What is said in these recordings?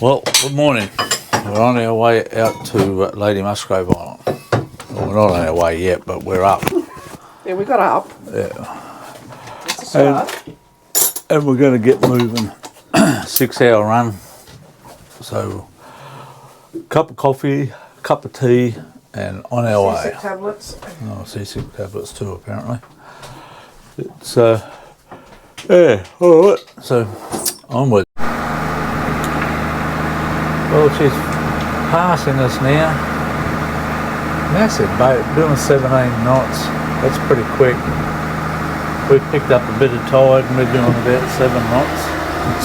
Well, good morning. We're on our way out to Lady Musgrave Island. Well, we're not on our way yet, but we're up. Yeah, we got up. Yeah. It's a start. And we're going to get moving. 6-hour run. So, cup of coffee, cup of tea, and on our way. Seasick tablets. Oh, seasick tablets too, apparently. It's, yeah, alright. So, onward. Well, she's passing us now. Massive boat, doing 17 knots. That's pretty quick. We've picked up a bit of tide and we're doing about 7 knots.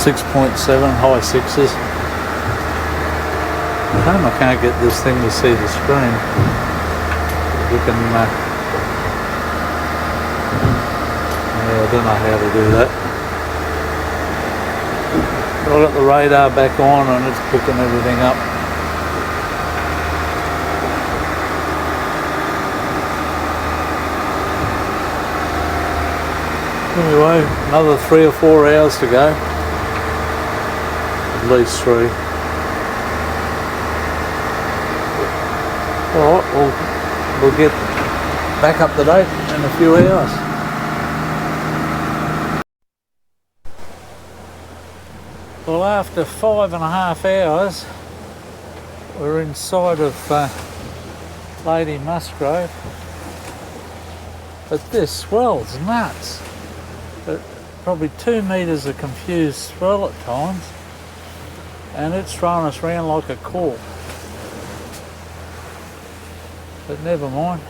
6.7, high 6s. I can't get this thing to see the screen. We can, I don't know how to do that. I've got the radar back on and it's picking everything up. Anyway, another 3 or 4 hours to go. At least 3. Alright, we'll get back up to date in a few hours. Well, after 5.5 hours, we're inside of Lady Musgrave. But this swell's nuts. Probably 2 metres of confused swell at times, and it's throwing us round like a cork. But never mind.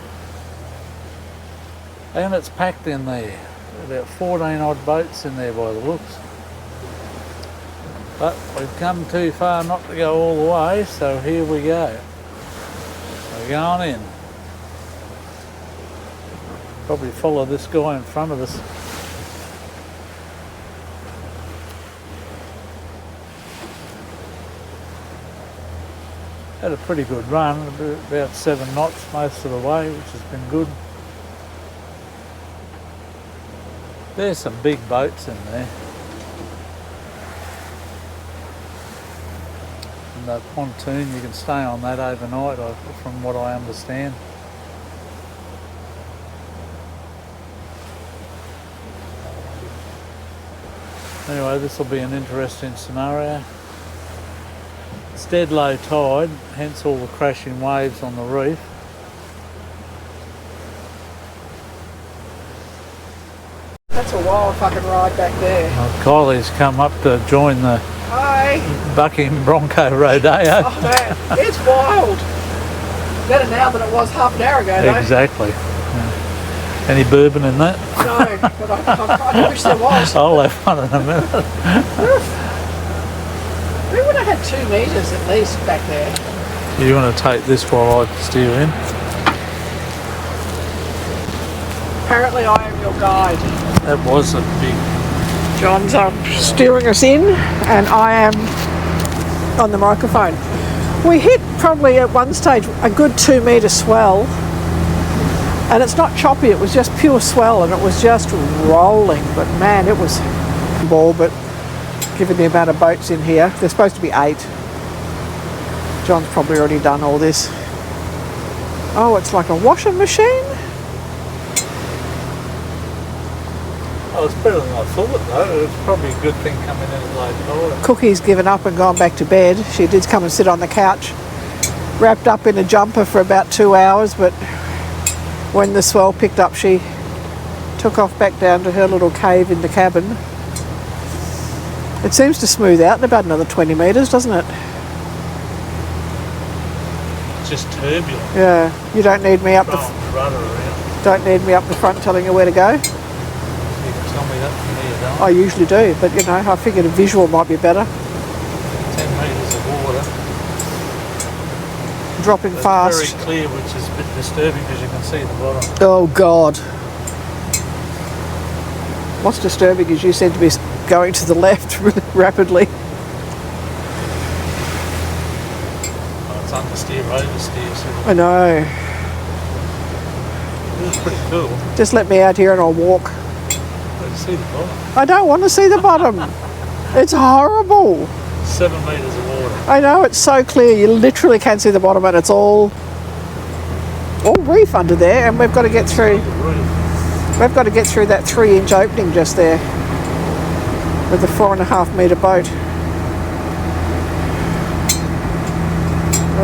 And it's packed in there. About 14 odd boats in there by the looks. But we've come too far not to go all the way, so here we go. We're going in. Probably follow this guy in front of us. Had a pretty good run, about 7 knots most of the way, which has been good. There's some big boats in there. And the pontoon, you can stay on that overnight, from what I understand. Anyway, this will be an interesting scenario. It's dead low tide, hence all the crashing waves on the reef. That's a wild fucking ride back there. Well, Kylie's come up to join the Bucking Bronco Rodeo. Oh man, it's wild. Better now than it was half an hour ago, though. Exactly. Yeah. Any bourbon in that? No, but I wish there was. I'll have one in a minute. We would have had 2 metres at least back there. You want to take this while I steer in? Apparently I am your guide. That was a big... John's steering us in and I am on the microphone. We hit probably at one stage a good 2 metre swell, and it's not choppy, it was just pure swell and it was just rolling, but man, it was ball. But given the amount of boats in here, there's supposed to be 8. John's probably already done all this. Oh, it's like a washing machine. Oh, it's better than I thought though. It's probably a good thing coming in at low tide. Cookie's given up and gone back to bed. She did come and sit on the couch, wrapped up in a jumper for about 2 hours, but when the swell picked up, she took off back down to her little cave in the cabin. It seems to smooth out in about another 20 metres, doesn't it? It's just turbulent. Yeah, you don't need me up Rudder around. don't need me up the front telling you where to go. You can tell me that from here, don't I usually do, but you know, I figured a visual might be better. 10 metres of water. Dropping It's fast. very clear, which is a bit disturbing because you can see the bottom. Oh God. What's disturbing is you seem to be going to the left really rapidly. Oh, it's understeer, oversteer. So I know. this is pretty cool. Just let me out here and I'll walk. Let's see the bottom. I don't want to see the bottom. It's horrible. 7 metres of water. I know, it's so clear. You literally can see the bottom, and it's all reef under there, and we've got to get through. We've got to get through that 3-inch opening just there with the 4.5 metre boat.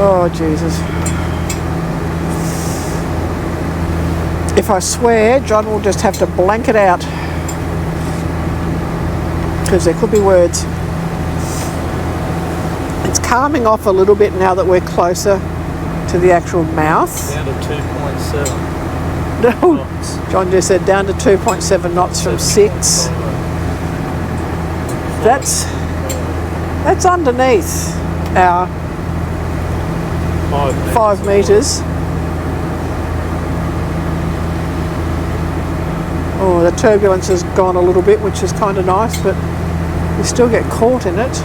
Oh, Jesus. If I swear, John will just have to blank it out, because there could be words. It's calming off a little bit now that we're closer to the actual mouth. Down to 2.7. No, knots. John just said down to 2.7 knots from 6. That's underneath our 5 metres. Oh, the turbulence has gone a little bit, which is kind of nice, but you still get caught in it.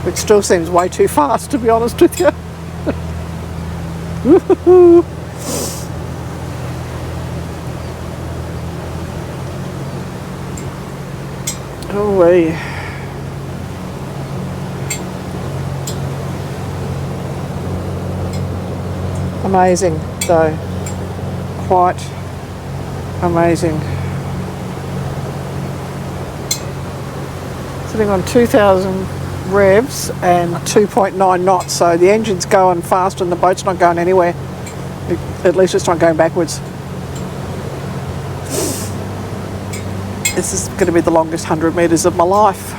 Which still seems way too fast, to be honest with you. Oh, wee. Amazing, though. Quite amazing. Sitting on 2,000 revs and 2.9 knots, so the engine's going fast and the boat's not going anywhere. At least it's not going backwards. This is going to be the longest 100 metres of my life.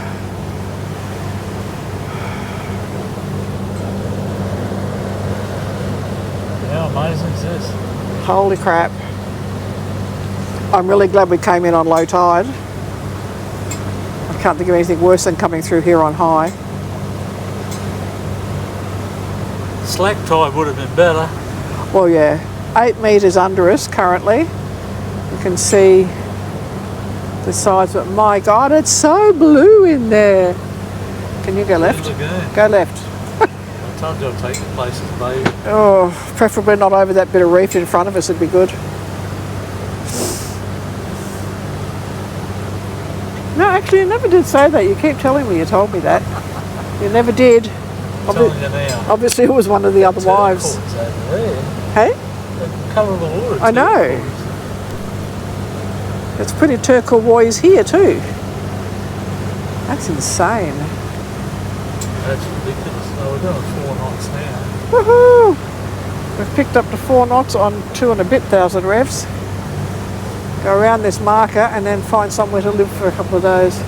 How amazing is this? Holy crap. I'm really glad we came in on low tide. I can't think of anything worse than coming through here on high. Slack tide would have been better. Well, yeah, 8 metres under us currently. You can see the sides, but my God, it's so blue in there. Can you go left? Go left. I told you I'll take the places, baby. Oh, preferably not over that bit of reef in front of us would be good. No, actually, you never did say that. You keep telling me you told me that. You never did. I'm telling you now. Obviously, it was one of the other wives. Over there. Hey? The colour of the water. I know. It's pretty turquoise here too. That's insane. That's ridiculous. No, we're doing 4 knots now. Woohoo! We've picked up to 4 knots on 2 and a bit thousand revs. Go around this marker and then find somewhere to live for a couple of days.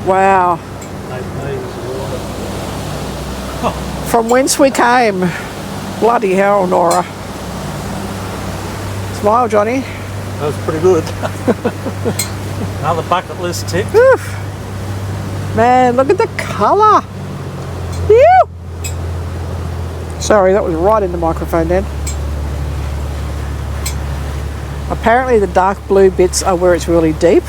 Wow. 8 metres of water. From whence we came. Bloody hell, Nora. Smile, Johnny. That was pretty good. Another bucket list tick. Oof. Man, look at the colour. Ew. Sorry, that was right in the microphone then. Apparently the dark blue bits are where it's really deep,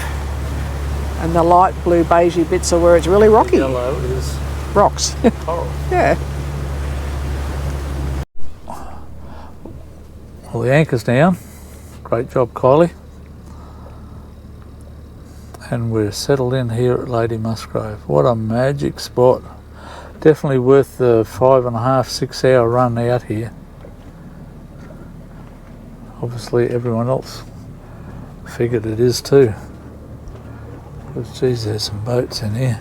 and the light blue beigey bits are where it's really rocky. The yellow is rocks. coral. Yeah. Well, the anchor's down. Great job, Kylie. And we're settled in here at Lady Musgrave. What a magic spot. Definitely worth the 5.5, 6 hour run out here. Obviously everyone else figured it is too. Because geez, there's some boats in here.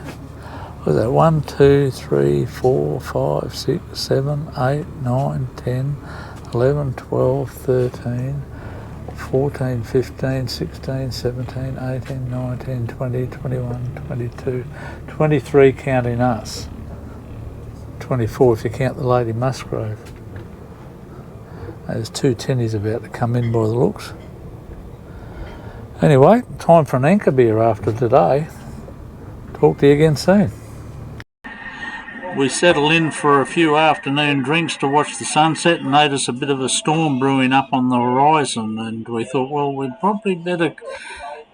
What is that? 1, 2, 3, 4, 5, 6, 7, 8, 9, 10, 11, 12, 13, 14, 15, 16, 17, 18, 19, 20, 21, 22, 23 counting us. 24 if you count the Lady Musgrave. There's 2 tinnies about to come in by the looks. Anyway, time for an anchor beer after today. Talk to you again soon. We settle in for a few afternoon drinks to watch the sunset and notice a bit of a storm brewing up on the horizon, and we thought, well, we'd probably better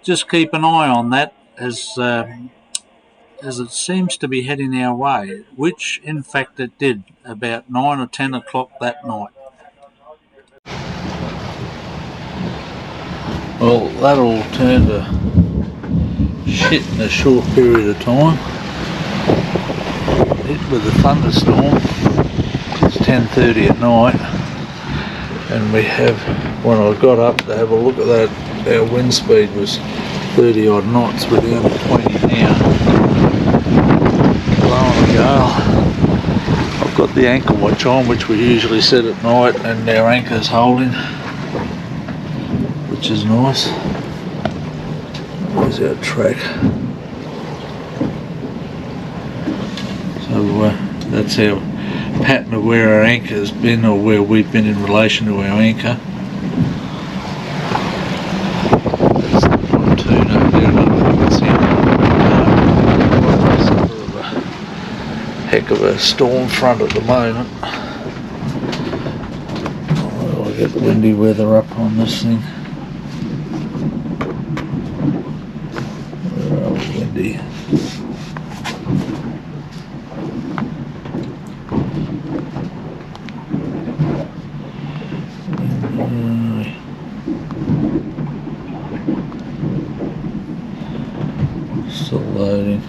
just keep an eye on that as as it seems to be heading our way, which in fact it did about 9 or 10 o'clock that night. Well, that all turned to shit in a short period of time. Hit with a thunderstorm. It's 10:30 at night, and we have, when I got up to have a look at that, our wind speed was 30 odd knots. We're down to 20 now. Blowing a gale. I've got the anchor watch on, which we usually set at night, and our anchor's holding, which is nice. There's our track. So that's our pattern of where our anchor's been, or where we've been in relation to our anchor. That's the pontoon over there, another thing that's in. Heck of a storm front at the moment. Oh, I get windy weather up on this thing. Windy. Still loading.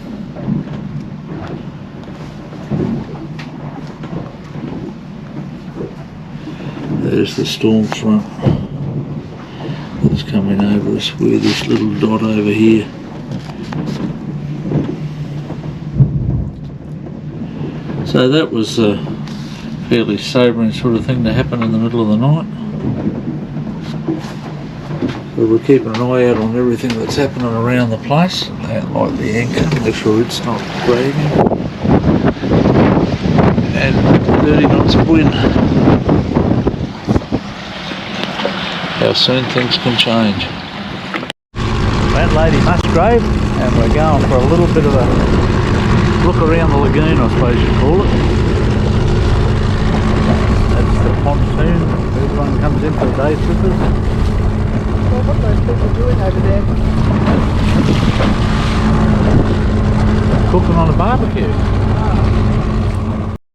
There's the storm front that's coming over us with this little dot over here. So that was a fairly sobering sort of thing to happen in the middle of the night. So we're keeping an eye out on everything that's happening around the place, like the anchor, make sure it's not dragging. And 30 knots of wind. How soon things can change. We're at Lady Musgrave, and we're going for a little bit of a look around the lagoon, I suppose you'd call it. That's the pontoon. Everyone comes in for day trippers. Well, what are those people doing over there? Cooking on a barbecue.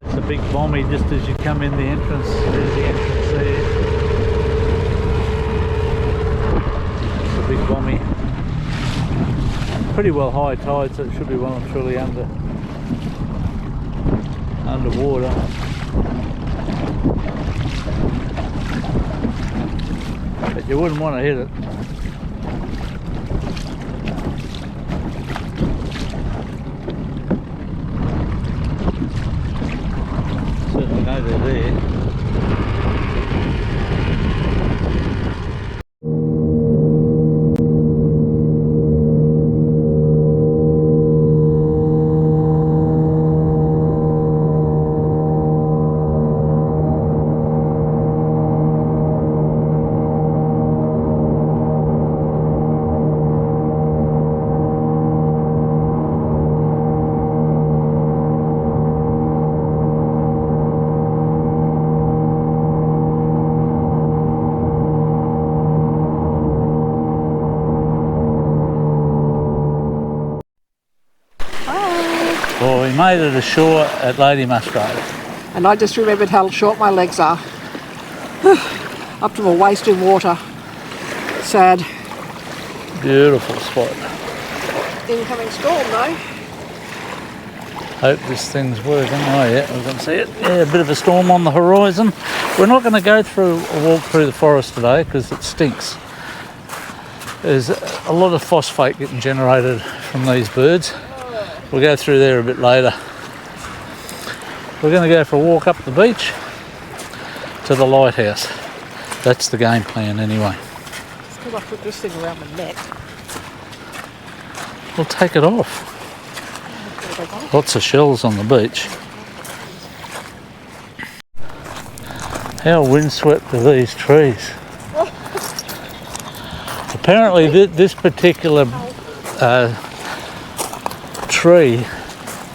It's a big bommy just as you come in the entrance. There's the entrance there. It's a big bommy. Pretty well high tide, so it should be well and truly underwater. But you wouldn't want to hit it. Certainly know they're there. Well, we made it ashore at Lady Musgrave. And I just remembered how short my legs are. Up to my waist in water. Sad. Beautiful spot. Incoming storm though. Hope this thing's working. Oh yeah, we can see it. Yeah, a bit of a storm on the horizon. We're not going to go through a walk through the forest today because it stinks. There's a lot of phosphate getting generated from these birds. We'll go through there a bit later. We're going to go for a walk up the beach to the lighthouse. That's the game plan anyway. Just because I put this thing around my neck. We'll take it off. Lots of shells on the beach. How windswept are these trees? Apparently this particular tree,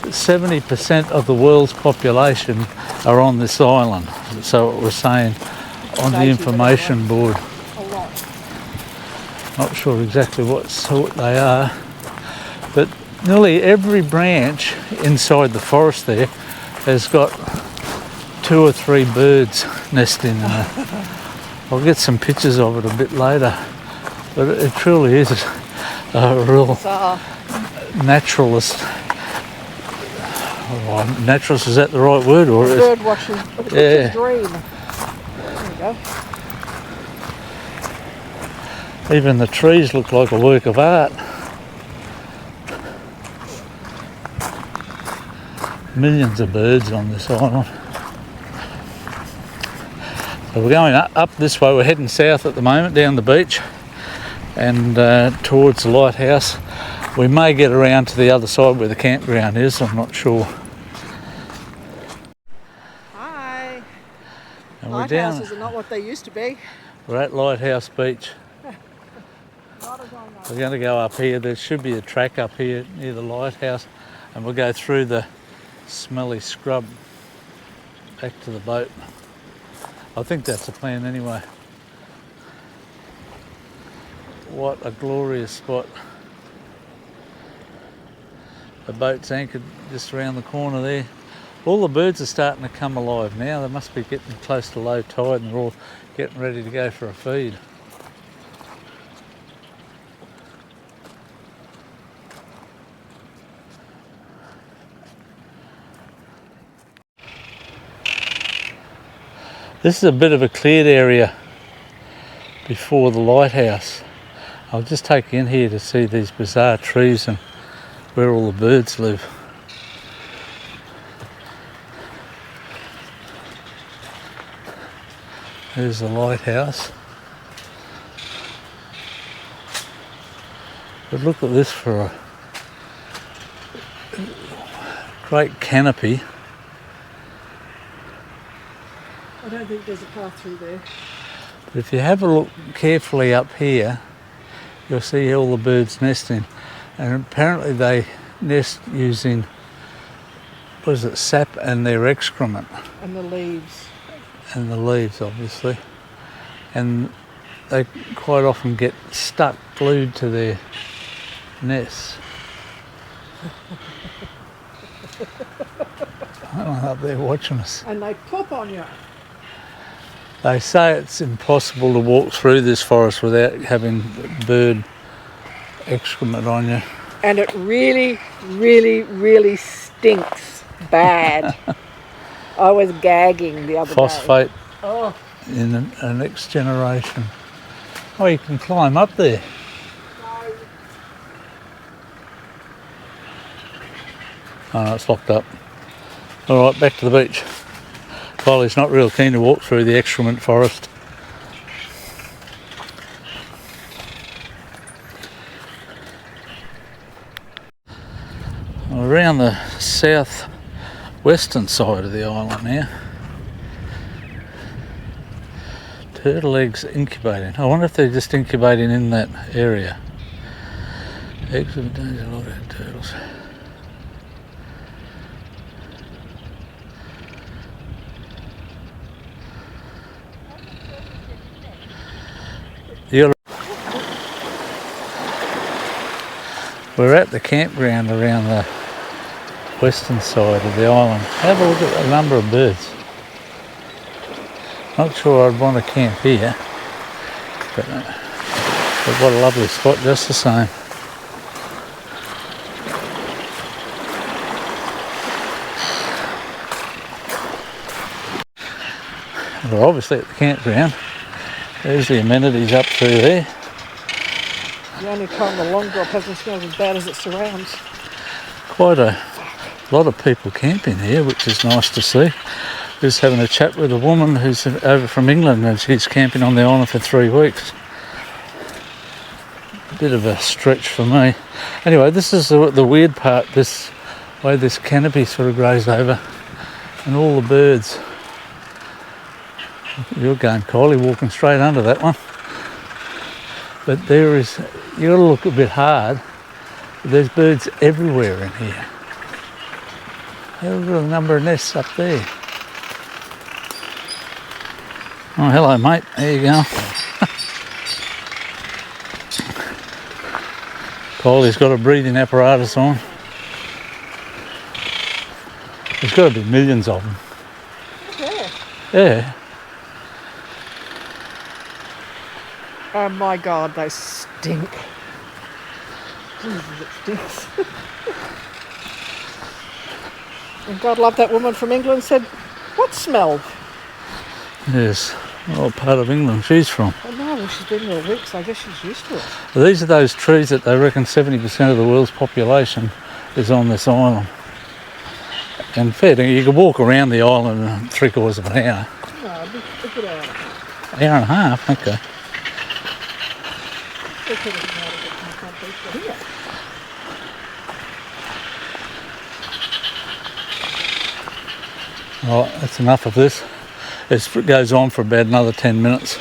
70% of the world's population are on this island. So it was saying on the information board. Not sure exactly what sort they are, but nearly every branch inside the forest there has got 2 or 3 birds nesting in it. I'll get some pictures of it a bit later, but it truly is a real naturalist. Oh, naturalist, is that the right word? Or bird watching. Yeah. Dream. There you go. Even the trees look like a work of art. Millions of birds on this island. So we're going up this way. We're heading south at the moment, down the beach and towards the lighthouse. We may get around to the other side where the campground is, I'm not sure. Hi. And Lighthouses are not what they used to be. We're at Lighthouse Beach. We're going to go up here. There should be a track up here near the lighthouse, and we'll go through the smelly scrub back to the boat. I think that's the plan anyway. What a glorious spot. The boat's anchored just around the corner there. All the birds are starting to come alive now. They must be getting close to low tide and they're all getting ready to go for a feed. This is a bit of a cleared area before the lighthouse. I'll just take you in here to see these bizarre trees and where all the birds live. There's the lighthouse. But look at this for a great canopy. I don't think there's a path through there. But if you have a look carefully up here, you'll see all the birds nesting. And apparently they nest using, what is it, sap and their excrement. And the leaves. And the leaves, obviously. And they quite often get stuck, glued to their nests. I don't know, up there watching us. And they pop on you. They say it's impossible to walk through this forest without having bird excrement on you. And it really, really, really stinks bad. I was gagging the other day. Phosphate in the next generation. Oh, you can climb up there. Oh, it's locked up. All right, back to the beach. Kylie's not real keen to walk through the excrement forest. Around the south-western side of the island now. Turtle eggs incubating. I wonder if they're just incubating in that area. Eggs of danger, a lot of turtles. We're at the campground around the western side of the island. Have a look at the number of birds. Not sure I'd want to camp here, but what a lovely spot just the same. We're obviously at the campground. There's the amenities up through there. The only time the long drop hasn't smelled as bad as it surrounds. Quite a lot of people camping here, which is nice to see. Just having a chat with a woman who's over from England and she's camping on the island for 3 weeks. A bit of a stretch for me. Anyway, this is the weird part, this way this canopy sort of grows over and all the birds. You're going, Kylie, walking straight under that one. But there is, you've got to look a bit hard. There's birds everywhere in here. There's a number of nests up there. Oh, hello, mate. There you go. Kylie's got a breathing apparatus on. There's got to be millions of them. Yeah. Yeah. Oh my God, they stink. Jesus, it stinks. And God love that woman from England said, what smell? Yes. What part of England she's from. Oh no, well she's been there a week, so I guess she's used to it. These are those trees that they reckon 70% of the world's population is on this island. In fact, you can walk around the island in 3/4 of an hour. No, a good hour. Hour and a half, okay. Right, that's enough of this. It goes on for about another 10 minutes.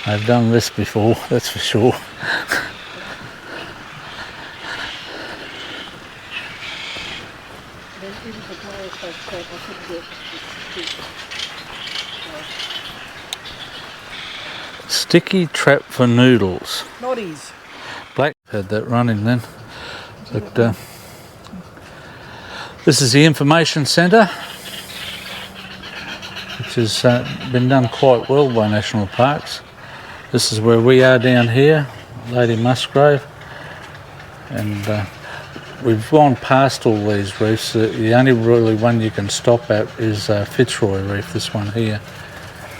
I've done this before, that's for sure. Sticky trap for noodles. Noddies. Black had that running then. But this is the information centre, which has been done quite well by National Parks. This is where we are down here, Lady Musgrave, and we've gone past all these reefs. The only really one you can stop at is Fitzroy Reef, this one here.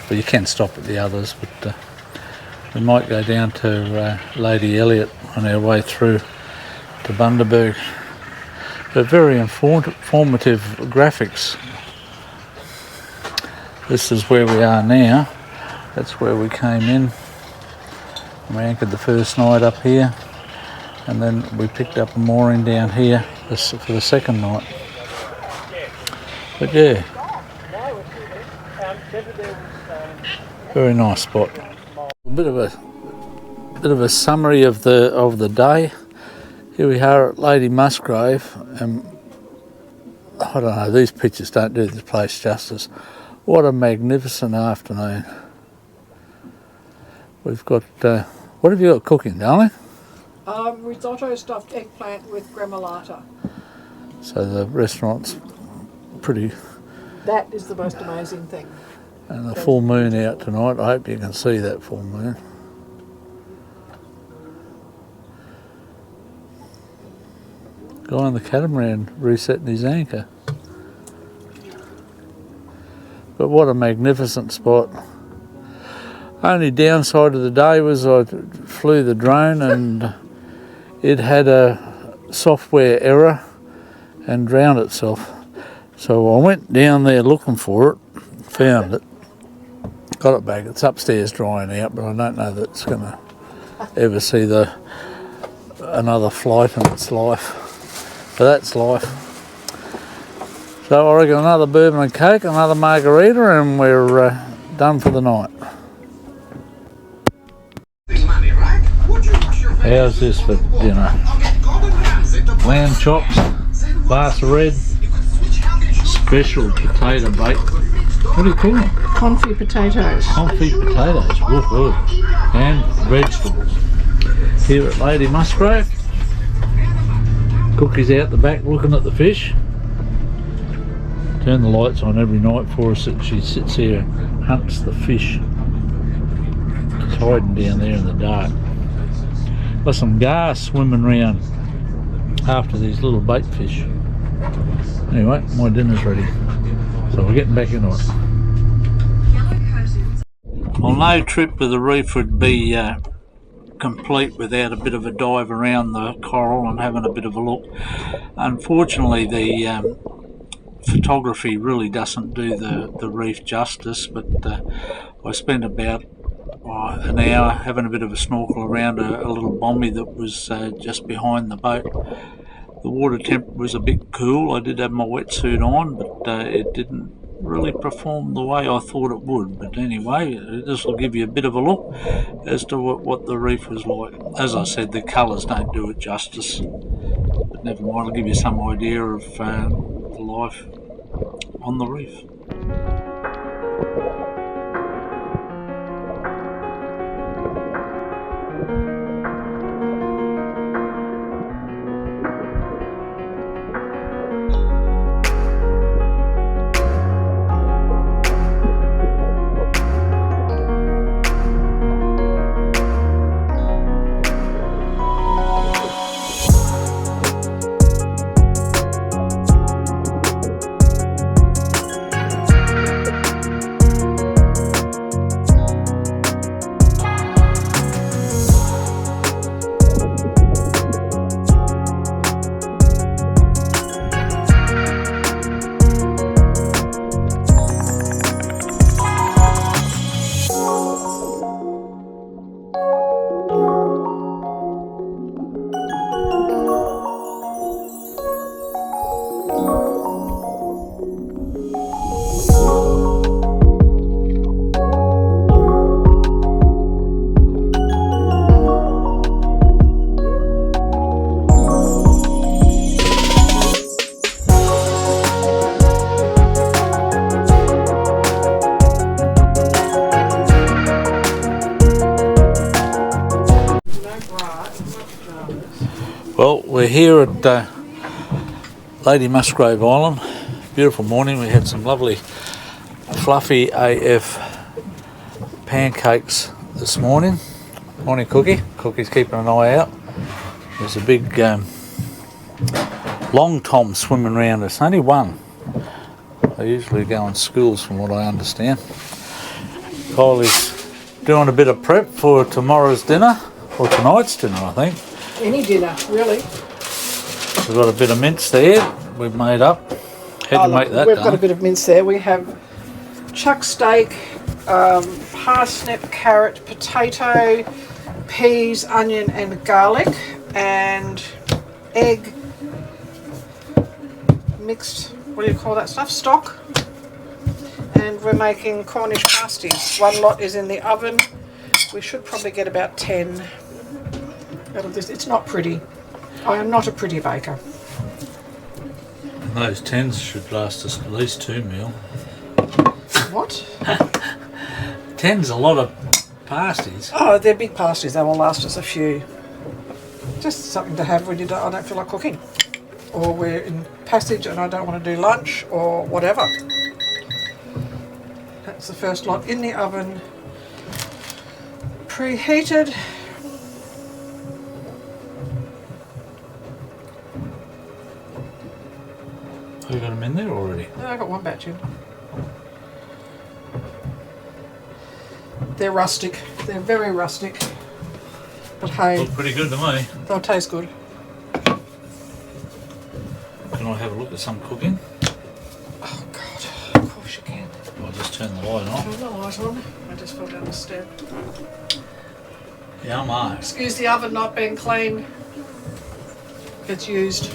Well, you can stop at the others, but we might go down to Lady Elliot on our way through to Bundaberg. But very informative graphics. This is where we are now. That's where we came in. We anchored the first night up here, and then we picked up a mooring down here for the second night. But yeah, very nice spot. A bit of a summary of the day. Here we are at Lady Musgrave, and I don't know, these pictures don't do this place justice. What a magnificent afternoon. We've got, what have you got cooking, darling? Risotto stuffed eggplant with gremolata. So the restaurant's pretty... That is the most amazing thing. And the full moon out tonight. I hope you can see that full moon. Guy on the catamaran resetting his anchor. But what a magnificent spot. Only downside of the day was I flew the drone and it had a software error and drowned itself. So I went down there looking for it, found it, got it back. It's upstairs drying out, but I don't know that it's going to ever see another flight in its life. But that's life. So I reckon another bourbon and cake, another margarita, and we're done for the night. How's this for dinner? Lamb chops, glass of red, special potato bake. What do you call them? Confit potatoes. Confit potatoes, woof woof. And vegetables. Here at Lady Musgrave. Cookie's out the back looking at the fish. Turn the lights on every night for us. She sits here and hunts the fish. It's hiding down there in the dark. Got some gar swimming around after these little bait fish. Anyway, my dinner's ready. So we're getting back into it. Well, no trip to the reef would be complete without a bit of a dive around the coral and having a bit of a look. Unfortunately, the photography really doesn't do the reef justice, but I spent about an hour having a bit of a snorkel around a little bomby that was just behind the boat. The water temp was a bit cool. I did have my wetsuit on, but it didn't really perform the way I thought it would. But anyway, this will give you a bit of a look as to what the reef was like. As I said, the colours don't do it justice, but never mind, I'll give you some idea of the life on the reef. We're here at Lady Musgrave Island. Beautiful morning. We had some lovely fluffy AF pancakes this morning. Morning, Cookie. Cookie's keeping an eye out. There's a big long tom swimming around us. Only one. They usually go in schools, from what I understand. Kylie's doing a bit of prep for tomorrow's dinner, or tonight's dinner, I think. Any dinner, really. We've got a bit of mince there we've made up. How do you make that? We've got a bit of mince there. We have chuck steak, parsnip, carrot, potato, peas, onion and garlic, and egg mixed, what do you call that stuff? Stock. And we're making Cornish pasties. One lot is in the oven. We should probably get about 10 out of this. It's not pretty. I am not a pretty baker. And those 10s should last us at least 2 meals. What? 10's a lot of pasties. Oh, they're big pasties. They will last us a few. Just something to have when I don't feel like cooking. Or we're in Passage and I don't want to do lunch or whatever. That's the first lot in the oven. Preheated. Have you got them in there already? No, I got one batch in. They're rustic. They're very rustic. But hey, Look pretty good to me. they'll taste good. Can I have a look at some cooking? Oh God, of course you can. I'll just turn the light on. Turn the light on. I just fell down the step. Yummo. Excuse the oven not being clean. It's used.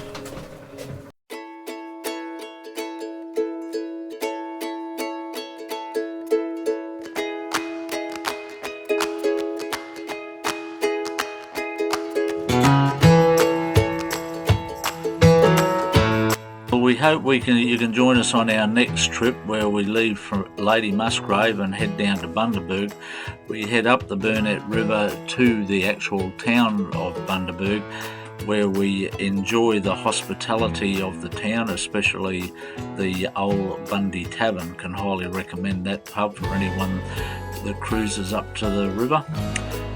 We hope you can join us on our next trip, where we leave from Lady Musgrave and head down to Bundaberg. We head up the Burnett River to the actual town of Bundaberg, where we enjoy the hospitality of the town, especially the Old Bundy Tavern. Can highly recommend that pub for anyone that cruises up to the river.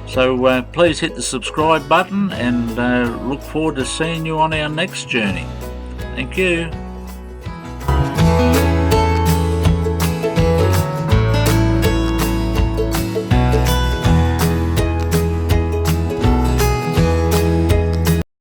So please hit the subscribe button, and look forward to seeing you on our next journey. Thank you.